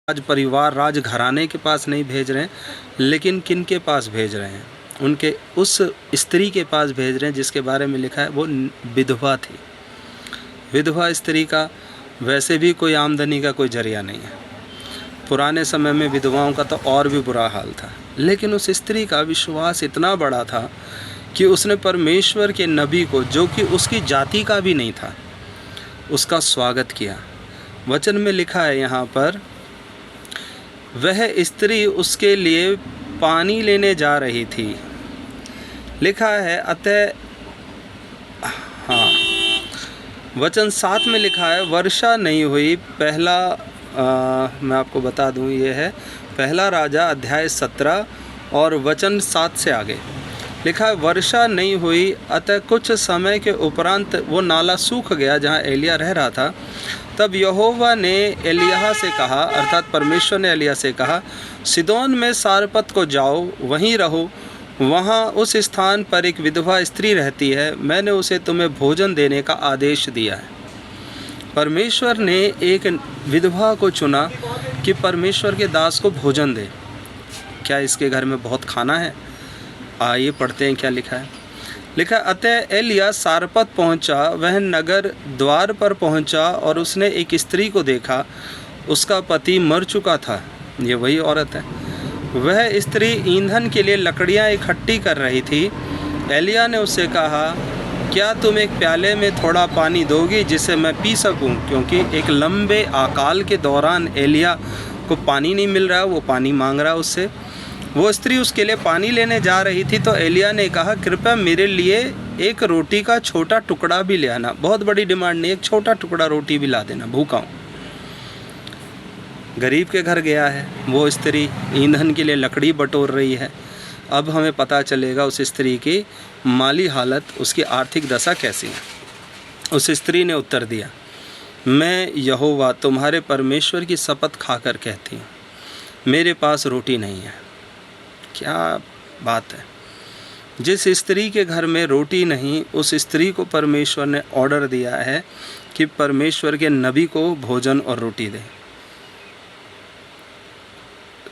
राज परिवार, राज घराने के पास नहीं भेज रहे हैं, लेकिन किन के पास भेज रहे हैं? उनके उस स्त्री के पास भेज रहे हैं जिसके बारे में लिखा है वो विधवा थी। विधवा स्त्री का वैसे भी कोई आमदनी का कोई जरिया नहीं है। पुराने समय में विधवाओं का तो और भी बुरा हाल था, लेकिन उस स्त्री का विश्वास इतना बड़ा था कि उसने परमेश्वर के नबी को, जो कि उसकी जाति का भी नहीं था, उसका स्वागत किया। वचन में लिखा है यहाँ पर, वह स्त्री उसके लिए पानी लेने जा रही थी। लिखा है अतः, हाँ, वचन 7 में लिखा है, वर्षा नहीं हुई। पहला मैं आपको बता दूं, ये है पहला राजा अध्याय 17 और वचन 7 से आगे लिखा है, वर्षा नहीं हुई। अतः कुछ समय के उपरांत वो नाला सूख गया जहाँ एलिया रह रहा था। तब यहोवा ने एलिय्याह से कहा, अर्थात परमेश्वर ने एलिय्याह से कहा, सिदोन में सारपत को जाओ, वहीं रहो। वहाँ उस स्थान पर एक विधवा स्त्री रहती है, मैंने उसे तुम्हें भोजन देने का आदेश दिया है। परमेश्वर ने एक विधवा को चुना कि परमेश्वर के दास को भोजन दे। क्या इसके घर में बहुत खाना है? आइए पढ़ते हैं क्या लिखा है। लिखा, अतः एलिय्याह सारपत पहुंचा, वह नगर द्वार पर पहुंचा और उसने एक स्त्री को देखा, उसका पति मर चुका था। ये वही औरत है। वह स्त्री ईंधन के लिए लकड़ियां इकट्ठी कर रही थी। एलिय्याह ने उससे कहा, क्या तुम एक प्याले में थोड़ा पानी दोगी जिसे मैं पी सकूं? क्योंकि एक लंबे अकाल के दौरान एलिय्याह को पानी नहीं मिल रहा, वो पानी मांग रहा उससे। वो स्त्री उसके लिए पानी लेने जा रही थी तो एलिय्याह ने कहा, कृपया मेरे लिए एक रोटी का छोटा टुकड़ा भी ले आना। बहुत बड़ी डिमांड नहीं, एक छोटा टुकड़ा रोटी भी ला देना, भूखा हूँ। गरीब के घर गया है, वो स्त्री ईंधन के लिए लकड़ी बटोर रही है। अब हमें पता चलेगा उस स्त्री की माली हालत, उसकी आर्थिक दशा कैसी है। उस स्त्री ने उत्तर दिया, मैं यहोवा तुम्हारे परमेश्वर की शपथ खाकर कहती हूँ, मेरे पास रोटी नहीं है। क्या बात है! जिस स्त्री के घर में रोटी नहीं, उस स्त्री को परमेश्वर ने ऑर्डर दिया है कि परमेश्वर के नबी को भोजन और रोटी दे।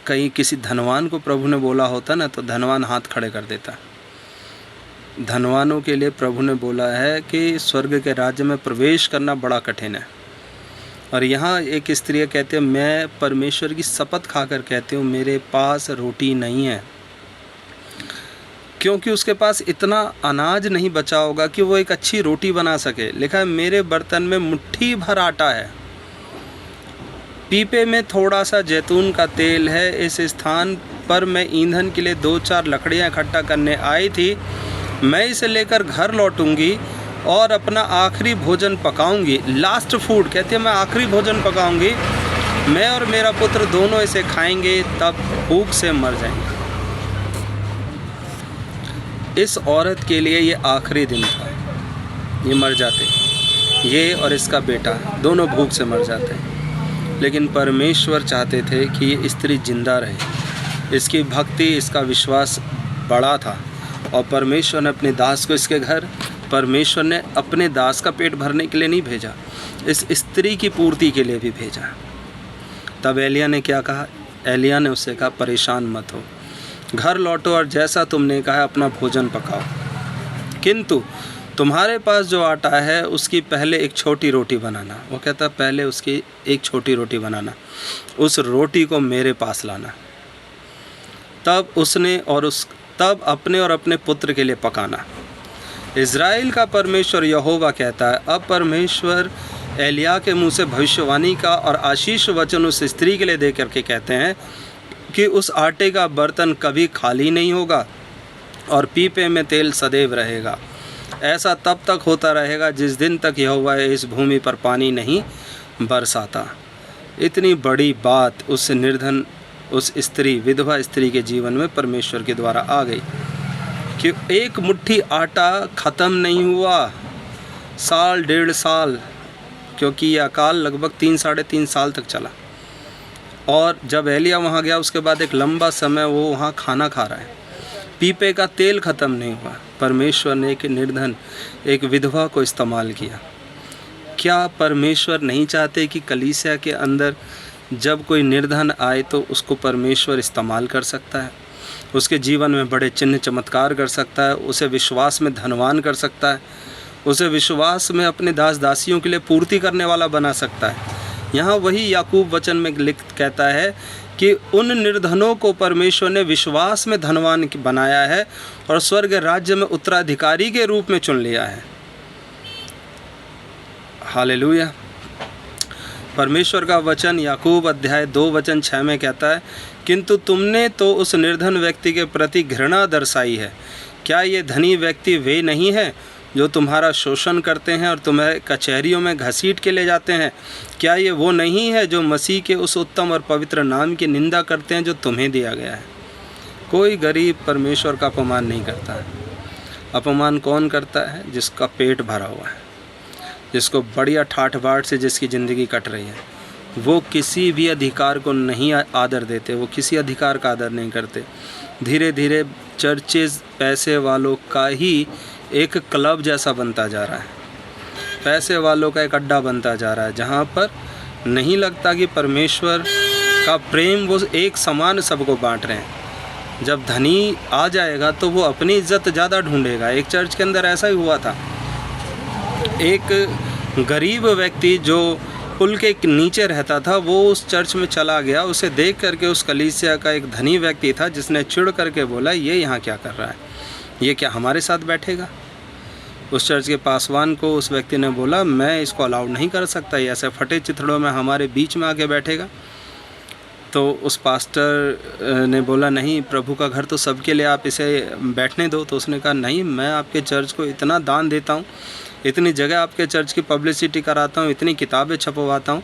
कहीं किसी धनवान को प्रभु ने बोला होता ना, तो धनवान हाथ खड़े कर देता। धनवानों के लिए प्रभु ने बोला है कि स्वर्ग के राज्य में प्रवेश करना बड़ा कठिन है। और यहाँ एक स्त्री कहती है, मैं परमेश्वर की शपथ खाकर कहती हूँ, मेरे पास रोटी नहीं है। क्योंकि उसके पास इतना अनाज नहीं बचा होगा कि वो एक अच्छी रोटी बना सके। लिखा है, मेरे बर्तन में मुट्ठी भर आटा है, पीपे में थोड़ा सा जैतून का तेल है। इस स्थान पर मैं ईंधन के लिए 2-4 लकड़ियाँ इकट्ठा करने आई थी। मैं इसे लेकर घर लौटूंगी और अपना आखिरी भोजन पकाऊंगी। लास्ट फूड कहते हैं, मैं आखिरी भोजन पकाऊंगी। मैं और मेरा पुत्र दोनों इसे खाएंगे, तब भूख से मर जाएंगे। इस औरत के लिए ये आखिरी दिन था, ये मर जाते। ये और इसका बेटा दोनों भूख से मर जाते। लेकिन परमेश्वर चाहते थे कि ये स्त्री जिंदा रहे। इसकी भक्ति, इसका विश्वास बड़ा था और परमेश्वर ने अपने दास को इसके घर, परमेश्वर ने अपने दास का पेट भरने के लिए नहीं भेजा, इस स्त्री की पूर्ति के लिए भी भेजा। तब एलिय्याह ने क्या कहा? एलिय्याह ने उससे कहा, परेशान मत हो, घर लौटो और जैसा तुमने कहा अपना भोजन पकाओ, किंतु तुम्हारे पास जो आटा है उसकी पहले एक छोटी रोटी बनाना। वो कहता, पहले उसकी एक छोटी रोटी बनाना, उस रोटी को मेरे पास लाना, तब उसने तब अपने और अपने पुत्र के लिए पकाना। इज़राइल का परमेश्वर यहोवा कहता है। अब परमेश्वर एलिय्याह के मुंह से भविष्यवाणी का और आशीष वचन उस स्त्री के लिए दे करके कहते हैं कि उस आटे का बर्तन कभी खाली नहीं होगा और पीपे में तेल सदैव रहेगा। ऐसा तब तक होता रहेगा जिस दिन तक यहोवा इस भूमि पर पानी नहीं बरसाता। इतनी बड़ी बात उस निर्धन, उस स्त्री, विधवा स्त्री के जीवन में परमेश्वर के द्वारा आ गई कि एक मुट्ठी आटा ख़त्म नहीं हुआ, 1.5 साल, क्योंकि यह अकाल लगभग 3-3.5 साल तक चला। और जब एलिय्याह वहाँ गया उसके बाद एक लंबा समय वो वहाँ खाना खा रहा है, पीपे का तेल ख़त्म नहीं हुआ। परमेश्वर ने एक निर्धन, एक विधवा को इस्तेमाल किया। क्या परमेश्वर नहीं चाहते कि कलीसिया के अंदर जब कोई निर्धन आए तो उसको परमेश्वर इस्तेमाल कर सकता है, उसके जीवन में बड़े चिन्ह चमत्कार कर सकता है, उसे विश्वास में धनवान कर सकता है, उसे विश्वास में अपने दास दासियों के लिए पूर्ति करने वाला बना सकता है। यहाँ वही याकूब वचन में कहता है कि उन निर्धनों को परमेश्वर ने विश्वास में धनवान बनाया है और स्वर्ग राज्य में उत्तराधिकारी के रूप में चुन लिया है। हालेलुया। परमेश्वर का वचन याकूब अध्याय 2 वचन 6 में कहता है, किंतु तुमने तो उस निर्धन व्यक्ति के प्रति घृणा दर्शाई है। क्या ये धनी व्यक्ति वे नहीं है जो तुम्हारा शोषण करते हैं और तुम्हें कचहरियों में घसीट के ले जाते हैं? क्या ये वो नहीं है जो मसीह के उस उत्तम और पवित्र नाम की निंदा करते हैं जो तुम्हें दिया गया है? कोई गरीब परमेश्वर का अपमान नहीं करता है। अपमान कौन करता है? जिसका पेट भरा हुआ है, जिसको बढ़िया ठाठ बाट से जिसकी ज़िंदगी कट रही है। वो किसी भी अधिकार को नहीं आदर देते, वो किसी अधिकार का आदर नहीं करते। धीरे धीरे चर्चेज पैसे वालों का ही एक क्लब जैसा बनता जा रहा है, पैसे वालों का एक अड्डा बनता जा रहा है, जहाँ पर नहीं लगता कि परमेश्वर का प्रेम वो एक समान सबको बांट रहे हैं। जब धनी आ जाएगा तो वो अपनी इज्जत ज़्यादा ढूंढेगा। एक चर्च के अंदर ऐसा ही हुआ था। एक गरीब व्यक्ति जो पुल के नीचे रहता था, वो उस चर्च में चला गया। उसे देख करके उस कलीसिया का एक धनी व्यक्ति था जिसने चिढ़ करके बोला, ये यहाँ क्या कर रहा है, ये क्या हमारे साथ बैठेगा? उस चर्च के पासवान को उस व्यक्ति ने बोला, मैं इसको अलाउड नहीं कर सकता, ये ऐसे फटे चिथड़ों में हमारे बीच में आके बैठेगा। तो उस पास्टर ने बोला, नहीं, प्रभु का घर तो सबके लिए, आप इसे बैठने दो। तो उसने कहा, नहीं, मैं आपके चर्च को इतना दान देता हूँ, इतनी जगह आपके चर्च की पब्लिसिटी कराता हूँ, इतनी किताबें छपवाता हूँ,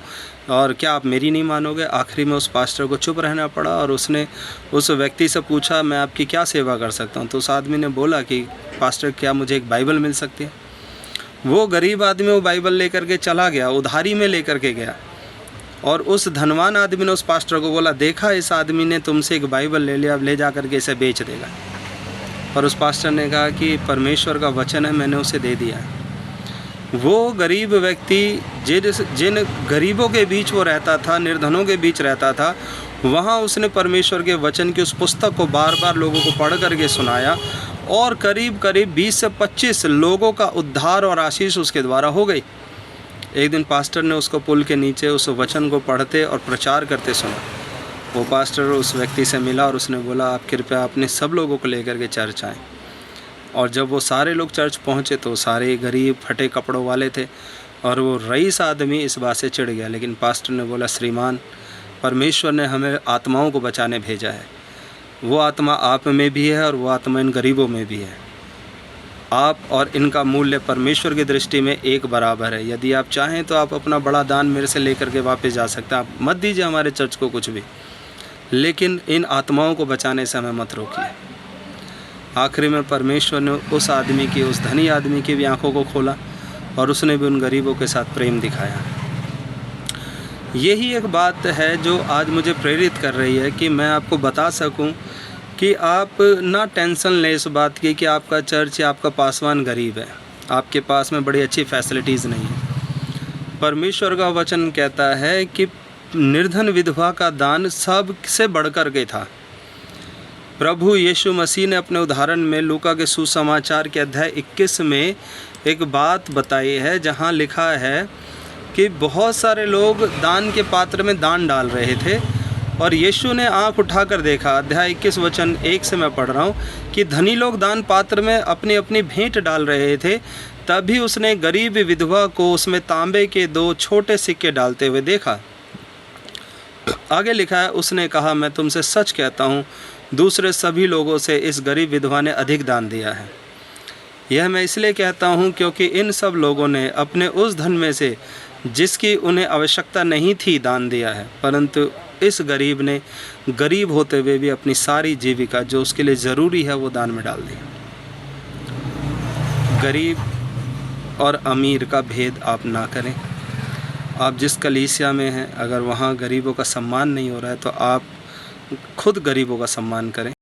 और क्या आप मेरी नहीं मानोगे? आखिरी में उस पास्टर को चुप रहना पड़ा और उसने उस व्यक्ति से पूछा, मैं आपकी क्या सेवा कर सकता हूँ? तो उस आदमी ने बोला कि पास्टर, क्या मुझे एक बाइबल मिल सकती है? वो गरीब आदमी वो बाइबल लेकर के चला गया, उधारी में लेकर के गया, और उस धनवान आदमी ने उस पास्टर को बोला, देखा, इस आदमी ने तुमसे एक बाइबल ले लिया, अब ले जा करके इसे बेच देगा। और उस पास्टर ने कहा कि परमेश्वर का वचन है, मैंने उसे दे दिया है। वो गरीब व्यक्ति जिन गरीबों के बीच वो रहता था, निर्धनों के बीच रहता था, वहाँ उसने परमेश्वर के वचन की उस पुस्तक को बार बार लोगों को पढ़ करके सुनाया, और करीब करीब 20 से 25 लोगों का उद्धार और आशीष उसके द्वारा हो गई। एक दिन पास्टर ने उसको पुल के नीचे उस वचन को पढ़ते और प्रचार करते सुना। वो पास्टर उस व्यक्ति से मिला और उसने बोला, आप कृपया अपने सब लोगों को लेकर के चर्च आएँ। और जब वो सारे लोग चर्च पहुँचे तो सारे गरीब फटे कपड़ों वाले थे, और वो रईस आदमी इस बात से चिढ़ गया। लेकिन पास्टर ने बोला, श्रीमान, परमेश्वर ने हमें आत्माओं को बचाने भेजा है। वो आत्मा आप में भी है और वो आत्मा इन गरीबों में भी है। आप और इनका मूल्य परमेश्वर की दृष्टि में एक बराबर है। यदि आप चाहें तो आप अपना बड़ा दान मेरे से लेकर के वापस जा सकते हैं। आप मत दीजिए हमारे चर्च को कुछ भी, लेकिन इन आत्माओं को बचाने से हमें मत रोकिए। आखिरी में परमेश्वर ने उस आदमी की, उस धनी आदमी की भी आंखों को खोला और उसने भी उन गरीबों के साथ प्रेम दिखाया। यही एक बात है जो आज मुझे प्रेरित कर रही है कि मैं आपको बता सकूं कि आप ना टेंशन लें इस बात की कि आपका चर्च या आपका पासवान गरीब है, आपके पास में बड़ी अच्छी फैसिलिटीज़ नहीं है। परमेश्वर का वचन कहता है कि निर्धन विधवा का दान सबसे बढ़कर के था। प्रभु यीशु मसीह ने अपने उदाहरण में लूका के सुसमाचार के अध्याय 21 में एक बात बताई है, जहां लिखा है कि बहुत सारे लोग दान के पात्र में दान डाल रहे थे, और यीशु ने आंख उठाकर देखा। अध्याय 21 वचन 1 से मैं पढ़ रहा हूँ कि धनी लोग दान पात्र में अपनी अपनी भेंट डाल रहे थे, तभी उसने गरीब विधवा को उसमें तांबे के 2 छोटे सिक्के डालते हुए देखा। आगे लिखा है, उसने कहा, मैं तुमसे सच कहता हूँ, दूसरे सभी लोगों से इस गरीब विधवा ने अधिक दान दिया है। यह मैं इसलिए कहता हूँ क्योंकि इन सब लोगों ने अपने उस धन में से जिसकी उन्हें आवश्यकता नहीं थी दान दिया है, परंतु इस गरीब ने गरीब होते हुए भी अपनी सारी जीविका जो उसके लिए ज़रूरी है वो दान में डाल दी। गरीब और अमीर का भेद आप ना करें। आप जिस कलीसिया में हैं, अगर वहाँ गरीबों का सम्मान नहीं हो रहा है तो आप खुद गरीबों का सम्मान करें।